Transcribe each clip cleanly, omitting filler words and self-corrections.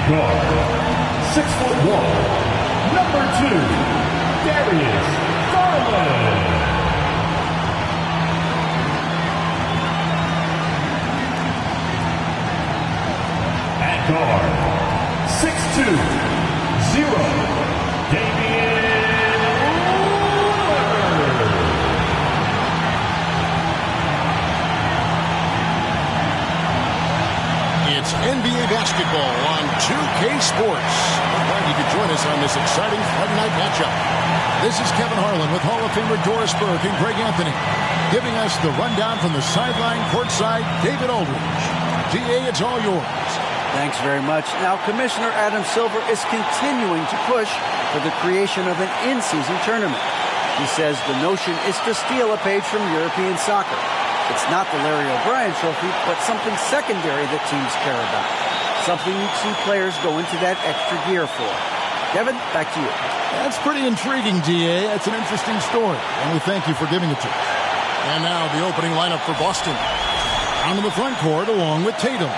Guard, 6'1", number 2, Darius Garland. At guard, 6'2", 0, Damian Lillard. It's NBA basketball on 2K Sports. We're glad you could join us on this exciting Friday night matchup. This is Kevin Harlan with Hall of Famer Doris Burke and Greg Anthony, giving us the rundown from the sideline courtside, David Aldridge. DA, it's all yours. Thanks very much. Now, Commissioner Adam Silver is continuing to push for the creation of an in-season tournament. He says the notion is to steal a page from European soccer. It's not the Larry O'Brien Trophy, but something secondary that teams care about. Something you'd see players go into that extra gear for. Kevin, back to you. That's pretty intriguing, DA. That's an interesting story, and we thank you for giving it to us. And now the opening lineup for Boston. Down to the front court along with Tatum.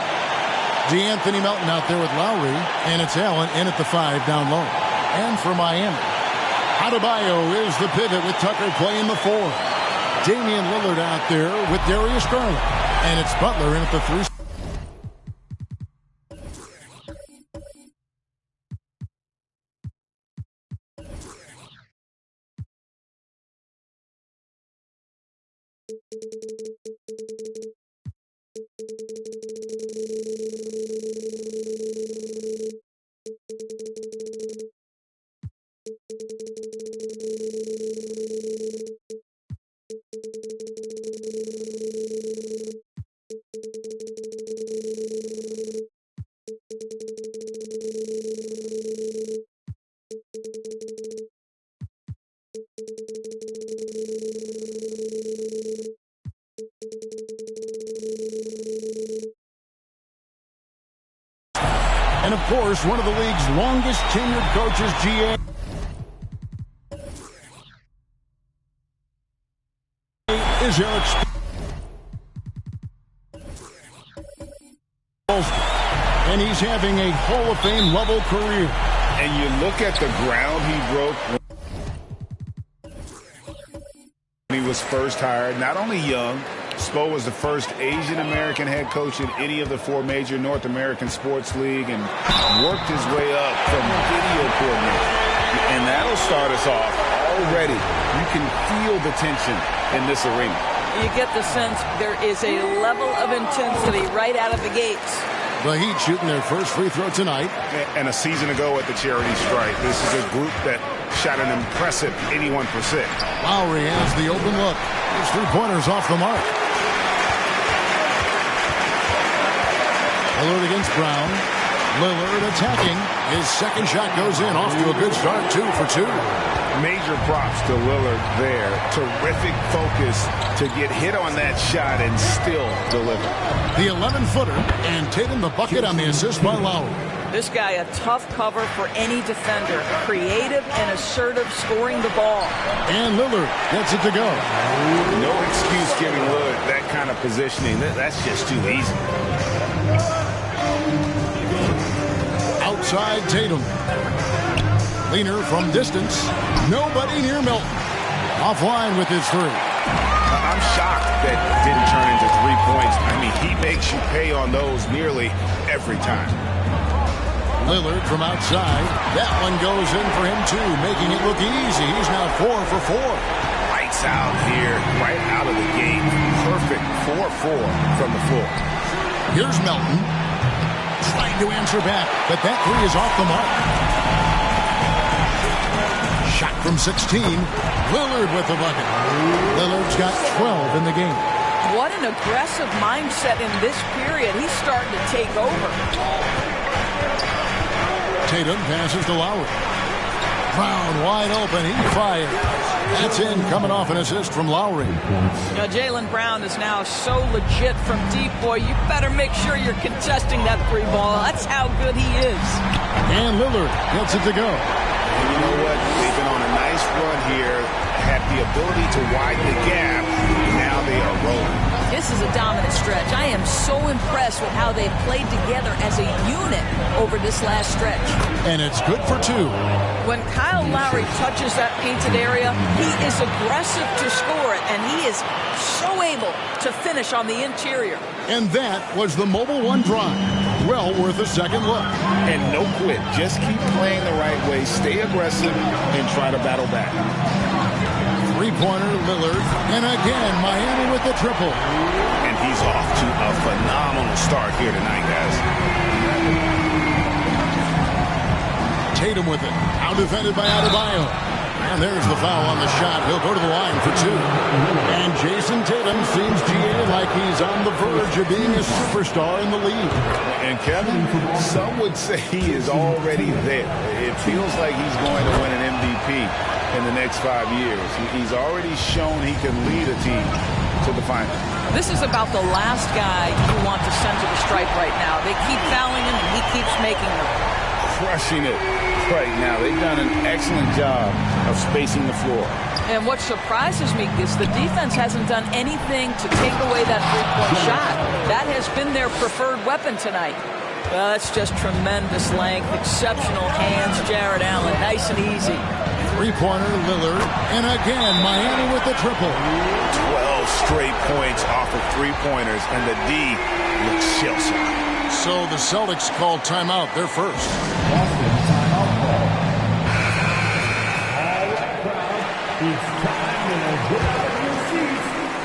Anthony Melton out there with Lowry, and it's Allen in at the 5 down low. And for Miami, Adebayo is the pivot with Tucker playing the 4. Damian Lillard out there with Darius Garland, and it's Butler in at the 3. And, of course, one of the league's longest tenured coaches, GA, is Eric Spoelstra. And he's having a Hall of Fame level career. And you look at the ground he broke when he was first hired. Not only young, Spo was the first Asian-American head coach in any of the 4 major North American sports league and worked his way up from video coordinator. And that'll start us off already. You can feel the tension in this arena. You get the sense there is a level of intensity right out of the gates. The Heat shooting their first free throw tonight. And a season ago at the charity stripe, this is a group that shot an impressive 81%. Lowry has the open look. His 3-pointers off the mark. Lillard against Brown. Lillard attacking. His second shot goes in. Off to a good start, 2 for 2. Major props to Lillard there. Terrific focus to get hit on that shot and still deliver. The 11-footer, and Tatum the bucket on the assist by Lowry. This guy, a tough cover for any defender. Creative and assertive scoring the ball. And Lillard gets it to go. No excuse giving Lillard that kind of positioning. That's just too easy. Outside Tatum. Leaner from distance. Nobody near Melton. Offline with his 3. I'm shocked that didn't turn into 3 points. I mean, he makes you pay on those nearly every time. Lillard from outside. That one goes in for him, too, making it look easy. He's now 4 for 4. Lights out here, right out of the gate. Perfect 4-4 from the floor. Here's Melton. Trying to answer back, but that 3 is off the mark. Shot from 16. Lillard with the bucket. Lillard's got 12 in the game. What an aggressive mindset in this period. He's starting to take over. Tatum passes to Lowry. Brown wide open. He fires. That's in, coming off an assist from Lowry. Now, Jaylen Brown is now so legit from deep, boy. You better make sure you're contesting that 3 ball. That's how good he is. And Lillard gets it to go. And you know what? They've been on a nice run here. Had the ability to widen the gap. Now they are rolling. This is a dominant stretch. I am so impressed with how they've played together as a unit over this last stretch. And it's good for 2. When Kyle Lowry touches that painted area, he is aggressive to score it, and he is so able to finish on the interior. And that was the Mobile One drive. Well worth a second look. And no quit. Just keep playing the right way. Stay aggressive and try to battle back. Three-pointer, Lillard. And again, Miami with the triple. And he's off to a phenomenal start here tonight, guys. Tatum with it. Out defended by Adebayo. And there's the foul on the shot. He'll go to the line for 2. And Jason Tatum seems like he's on the verge of being a superstar in the league. And Kevin, some would say he is already there. It feels like he's going to win an MVP in the next 5 years. He's already shown he can lead a team to the final. This is about the last guy you want to send to the stripe right now. They keep fouling him, and he keeps making them. Crushing it right now. They've done an excellent job of spacing the floor. And what surprises me is the defense hasn't done anything to take away that three-point shot. That has been their preferred weapon tonight. Well, that's just tremendous length, exceptional hands, Jared Allen. Nice and easy. Three-pointer, Lillard. And again, Miami with the triple. 12 straight points off of three-pointers, and the D looks shell-shocked. So the Celtics called timeout. They're first. Boston timeout call. All right, crowd. It's time to get out of your seats.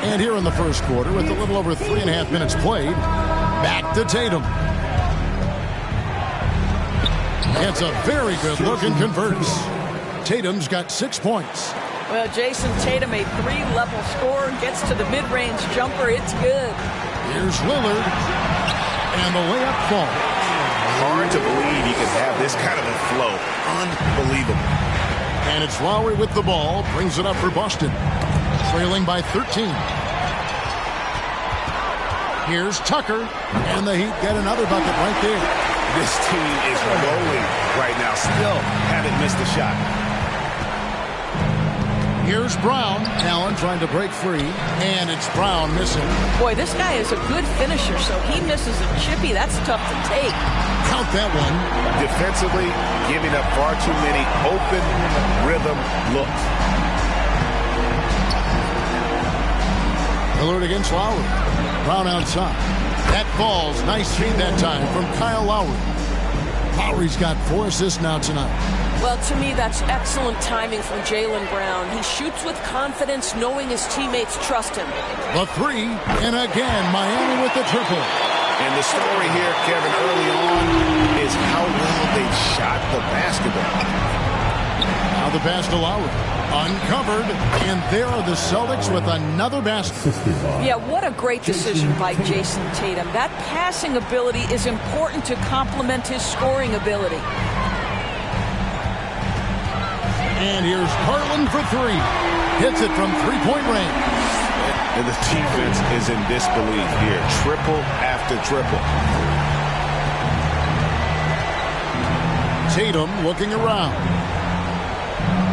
And here in the first quarter, with a little over 3.5 minutes played, back to Tatum. It's a very good look and converts. Tatum's got 6 points. Well, Jason Tatum, a 3-level scorer, gets to the mid-range jumper. It's good. Here's Lillard. And the layup falls. Hard to believe he could have this kind of a flow. Unbelievable. And it's Lowry with the ball. Brings it up for Boston. Trailing by 13. Here's Tucker. And the Heat get another bucket right there. This team is rolling right now. Still haven't missed a shot. Here's Brown. Allen trying to break free. And it's Brown missing. Boy, this guy is a good finisher, so he misses a chippy. That's tough to take. Count that one. Defensively, giving up far too many open rhythm looks. Lillard against Lowry. Brown outside. That falls. Nice feed that time from Kyle Lowry. Lowry's got 4 assists now tonight. Well, to me, that's excellent timing from Jaylen Brown. He shoots with confidence, knowing his teammates trust him. The 3, and again, Miami with the triple. And the story here, Kevin, early on is how well they've shot the basketball. Now the pass to Lowry. Uncovered, and there are the Celtics with another basket. Yeah, what a great decision by Jason Tatum. That passing ability is important to complement his scoring ability. And here's Garland for 3. Hits it from three-point range. And the defense is in disbelief here. Triple after triple. Tatum looking around.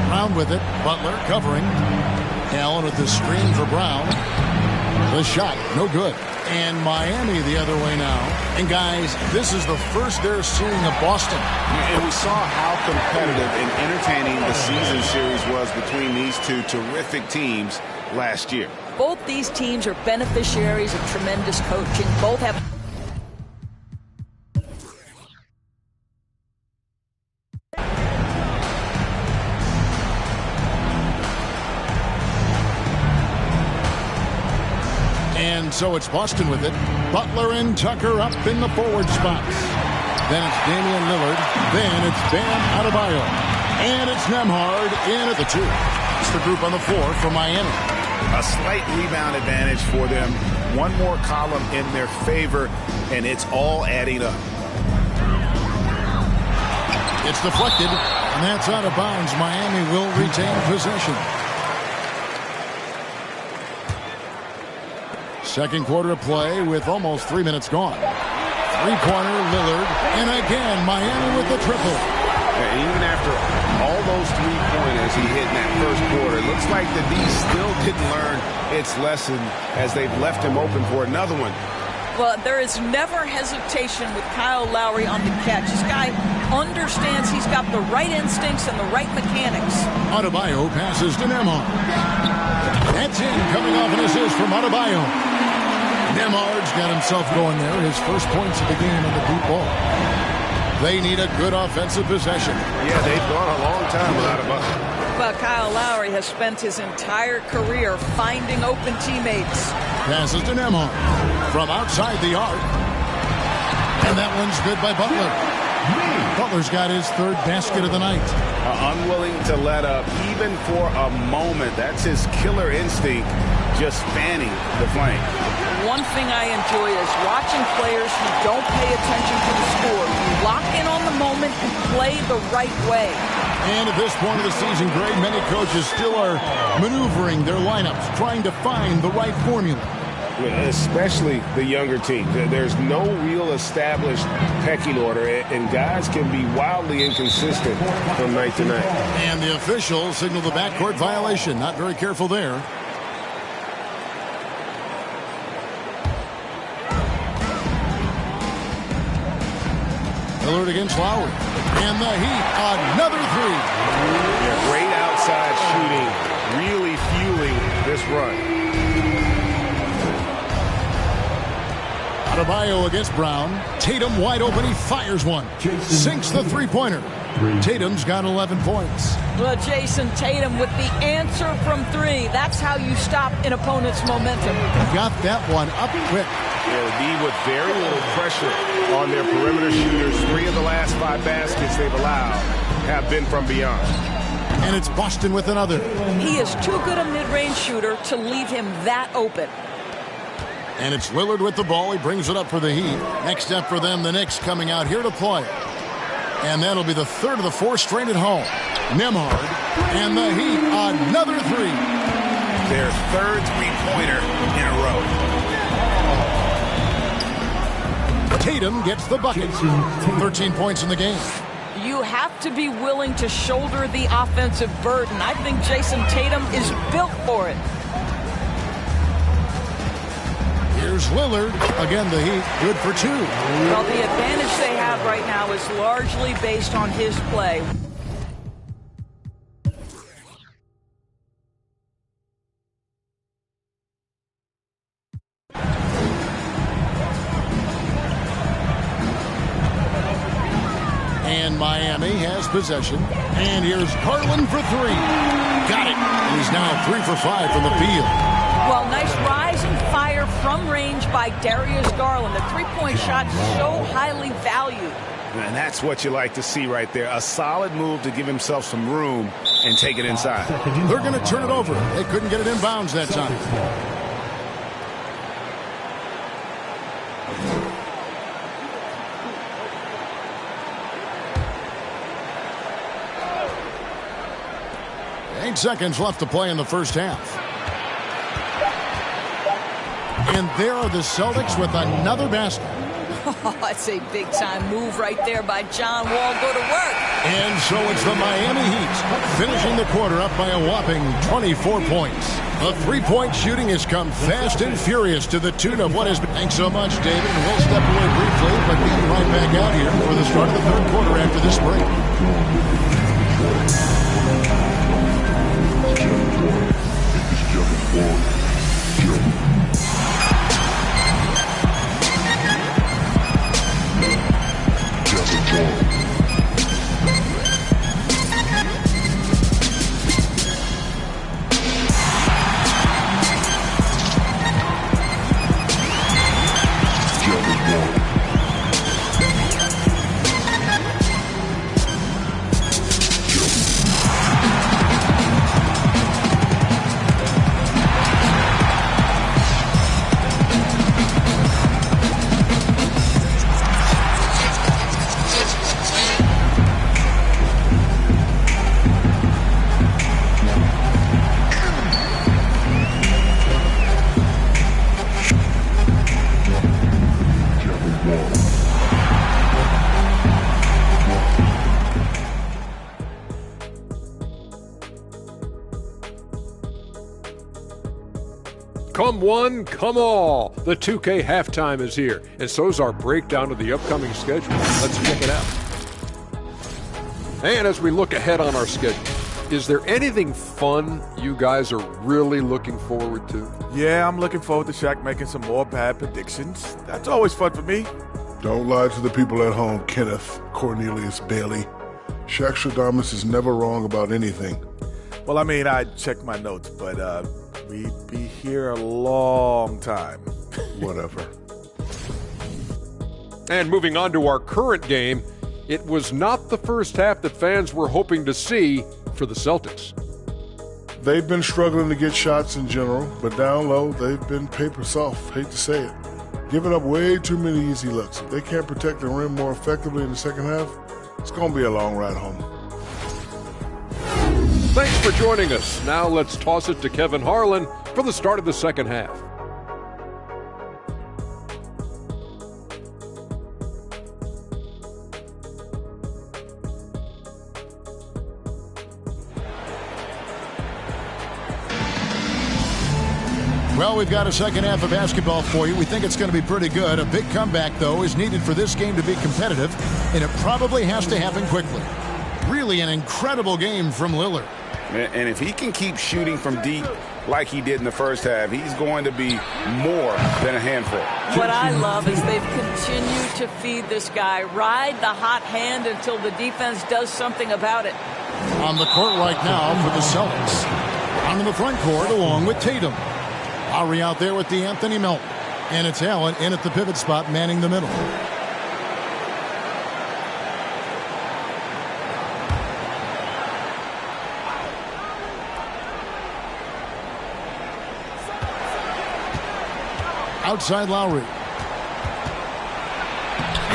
Brown with it. Butler covering. Allen with the screen for Brown. The shot, no good. And Miami the other way now. And guys, this is the first they're seeing of Boston. And we saw how competitive and entertaining the season series was between these two terrific teams last year. Both these teams are beneficiaries of tremendous coaching. Both have... And so it's Boston with it. Butler and Tucker up in the forward spots. Then it's Damian Lillard. Then it's Bam Adebayo. And it's Nembhard in at the 2. It's the group on the floor for Miami. A slight rebound advantage for them. One more column in their favor, and it's all adding up. It's deflected, and that's out of bounds. Miami will retain possession. Second quarter of play with almost 3 minutes gone. Three-pointer, Lillard, and again, Miami with the triple. Even after All those three-pointers he hit in that first quarter. Looks like the D still didn't learn its lesson as they've left him open for another one. Well, there is never hesitation with Kyle Lowry on the catch. This guy understands he's got the right instincts and the right mechanics. Adebayo passes to Nembhard. That's in, coming off an assist from Adebayo. Nembhard's got himself going there. His first points of the game on the deep ball. They need a good offensive possession. Yeah, they've gone a long time without Adebayo. But Kyle Lowry has spent his entire career finding open teammates. Passes to Nembhard from outside the arc. And that one's good by Butler. Butler's got his third basket of the night. Unwilling to let up even for a moment. That's his killer instinct, just fanning the flame. One thing I enjoy is watching players who don't pay attention to the score. You lock in on the moment and play the right way. And at this point of the season, Greg, many coaches still are maneuvering their lineups, trying to find the right formula. Especially the younger teams. There's no real established pecking order, and guys can be wildly inconsistent from night to night. And the officials signal the backcourt violation. Not very careful there. Lillard against Lowry. And the Heat, another three. Yeah, great outside shooting, really fueling this run. Adebayo against Brown. Tatum wide open. He fires one. Sinks the three-pointer. Tatum's got 11 points. Well, Jason Tatum with the answer from three. That's how you stop an opponent's momentum. Got that one up quick. Yeah, the D with very little pressure on their perimeter shooters. 3 of the last 5 baskets they've allowed have been from beyond. And it's Boston with another. He is too good a mid-range shooter to leave him that open. And it's Lillard with the ball. He brings it up for the Heat. Next up for them, the Knicks coming out here to play. And that'll be the third of the 4 straight at home. Nembhard and the Heat, another three. Their third three-pointer in a row. Tatum gets the bucket. 13 points in the game. You have to be willing to shoulder the offensive burden. I think Jason Tatum is built for it. Here's Lillard. Again, the Heat, good for 2. Well, the advantage they have right now is largely based on his play. And Miami has possession. And here's Garland for 3. Got it. He's now 3 for 5 from the field. Well, nice rise and fire from range by Darius Garland. The three-point shot so highly valued. And that's what you like to see right there. A solid move to give himself some room and take it inside. They're going to turn it over. They couldn't get it in bounds that time. Eight seconds left to play in the first half. And there are the Celtics with another basket. Oh, that's a big-time move right there by John Wall. Go to work. And so it's the Miami Heat finishing the quarter up by a whopping 24 points. The three-point shooting has come fast and furious to the tune of what has been. Thanks so much, David. And we'll step away briefly, but we'll be right back out here for the start of the third quarter after this break. Come one, come all. The 2K halftime is here, and so's our breakdown of the upcoming schedule. Let's check it out. And as we look ahead on our schedule, is there anything fun you guys are really looking forward to? Yeah, I'm looking forward to Shaq making some more bad predictions. That's always fun for me. Don't lie to the people at home, Kenneth Cornelius Bailey. Shaq Stradamus is never wrong about anything. Well, I mean, I checked my notes, but we'd be here a long time. Whatever. And moving on to our current game, it was not the first half that fans were hoping to see for the Celtics. They've been struggling to get shots in general, but down low, they've been paper soft. Hate to say it. Giving up way too many easy looks. If they can't protect the rim more effectively in the second half, it's going to be a long ride home. Thanks for joining us. Now let's toss it to Kevin Harlan for the start of the second half. Well, we've got a second half of basketball for you. We think it's going to be pretty good. A big comeback, though, is needed for this game to be competitive, and it probably has to happen quickly. Really an incredible game from Lillard. And if he can keep shooting from deep like he did in the first half, he's going to be more than a handful. What I love is they've continued to feed this guy, ride the hot hand until the defense does something about it. On the court right now for the Celtics. On the front court along with Tatum. Lowry out there with Anthony Melton. And it's Allen in at the pivot spot, manning the middle. Outside Lowry.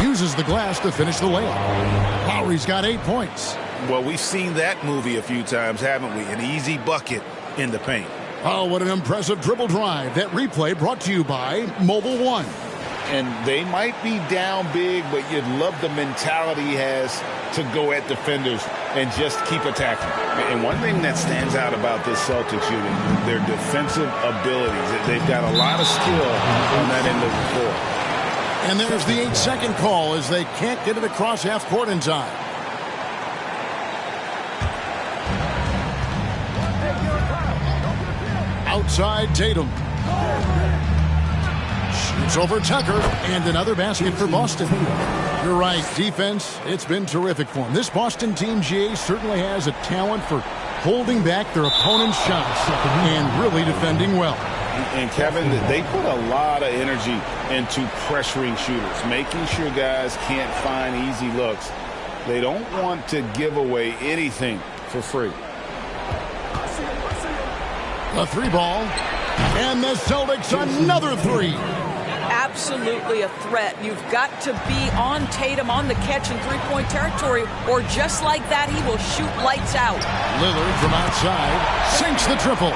Uses the glass to finish the layup. Lowry's got 8 points. Well, we've seen that movie a few times, haven't we? An easy bucket in the paint. Oh, what an impressive dribble drive. That replay brought to you by Mobile One. And they might be down big, but you'd love the mentality he has to go at defenders and just keep attacking. And one thing that stands out about this Celtics unit, their defensive abilities. They've got a lot of skill on that end of the floor. And there's the 8-second call as they can't get it across half court in time. Outside Tatum. Shoots over Tucker, and another basket for Boston. You're right, defense, it's been terrific for them. This Boston team, GA, certainly has a talent for holding back their opponent's shots and really defending well. And Kevin, they put a lot of energy into pressuring shooters, making sure guys can't find easy looks. They don't want to give away anything for free. A 3-ball, and the Celtics another 3. Absolutely a threat. You've got to be on Tatum on the catch in three-point territory, or just like that, he will shoot lights out. Lillard from outside sinks the triple.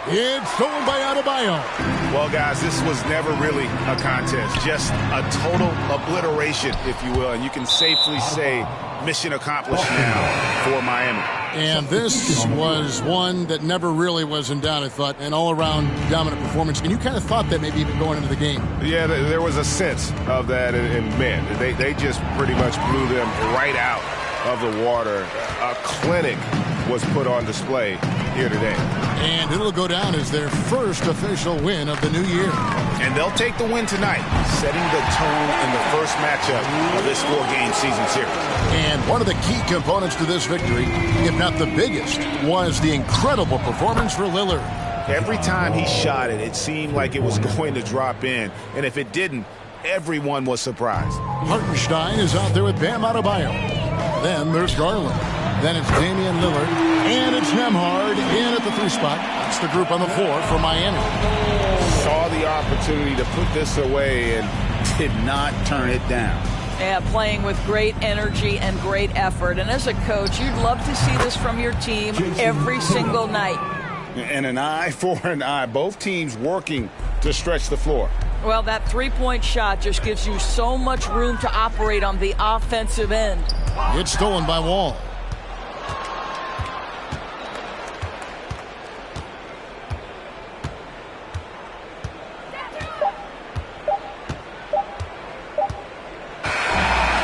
It's stolen by Adebayo. Well, guys, this was never really a contest. Just a total obliteration, if you will. And you can safely say mission accomplished now for Miami. And this was one that never really was in doubt, I thought. An all-around dominant performance. And you kind of thought that maybe even going into the game. Yeah, there was a sense of that. And man, they just pretty much blew them right out of the water. A clinic was put on display here today. And it'll go down as their first official win of the new year. And they'll take the win tonight, setting the tone in the first matchup of this 4-game season series. And one of the key components to this victory, if not the biggest, was the incredible performance for Lillard. Every time he shot it, it seemed like it was going to drop in. And if it didn't, everyone was surprised. Hartenstein is out there with Bam Adebayo. Then there's Garland. Then it's Damian Lillard, and it's Nembhard in at the 3 spot. That's the group on the floor for Miami. Saw the opportunity to put this away and did not turn it down. Yeah, playing with great energy and great effort. And as a coach, you'd love to see this from your team every single night. And an eye for an eye. Both teams working to stretch the floor. Well, that three-point shot just gives you so much room to operate on the offensive end. It's stolen by Wall.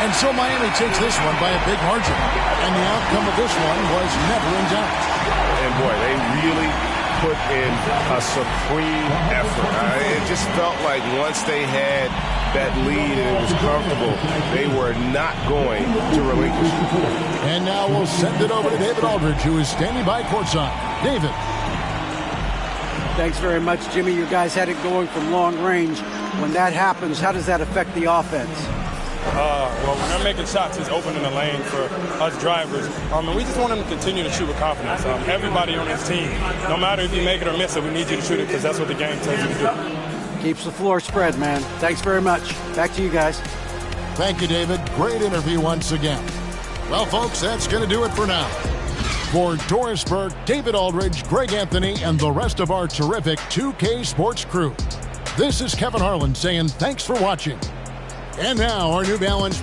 And so Miami takes this one by a big margin. And the outcome of this one was never in doubt. And boy, they really put in a supreme effort. It just felt like once they had that lead and it was comfortable, they were not going to relinquish it. And now we'll send it over to David Aldridge, who is standing by courtside. David. Thanks very much, Jimmy. You guys had it going from long range. When that happens, how does that affect the offense? Well, when they're making shots, it's opening the lane for us drivers. And we just want them to continue to shoot with confidence. Everybody on this team, no matter if you make it or miss it, we need you to shoot it because that's what the game tells you to do. Keeps the floor spread, man. Thanks very much. Back to you guys. Thank you, David. Great interview once again. Well, folks, that's going to do it for now. For Doris Burke, David Aldridge, Greg Anthony, and the rest of our terrific 2K Sports crew, this is Kevin Harlan saying thanks for watching. And now, our New Balance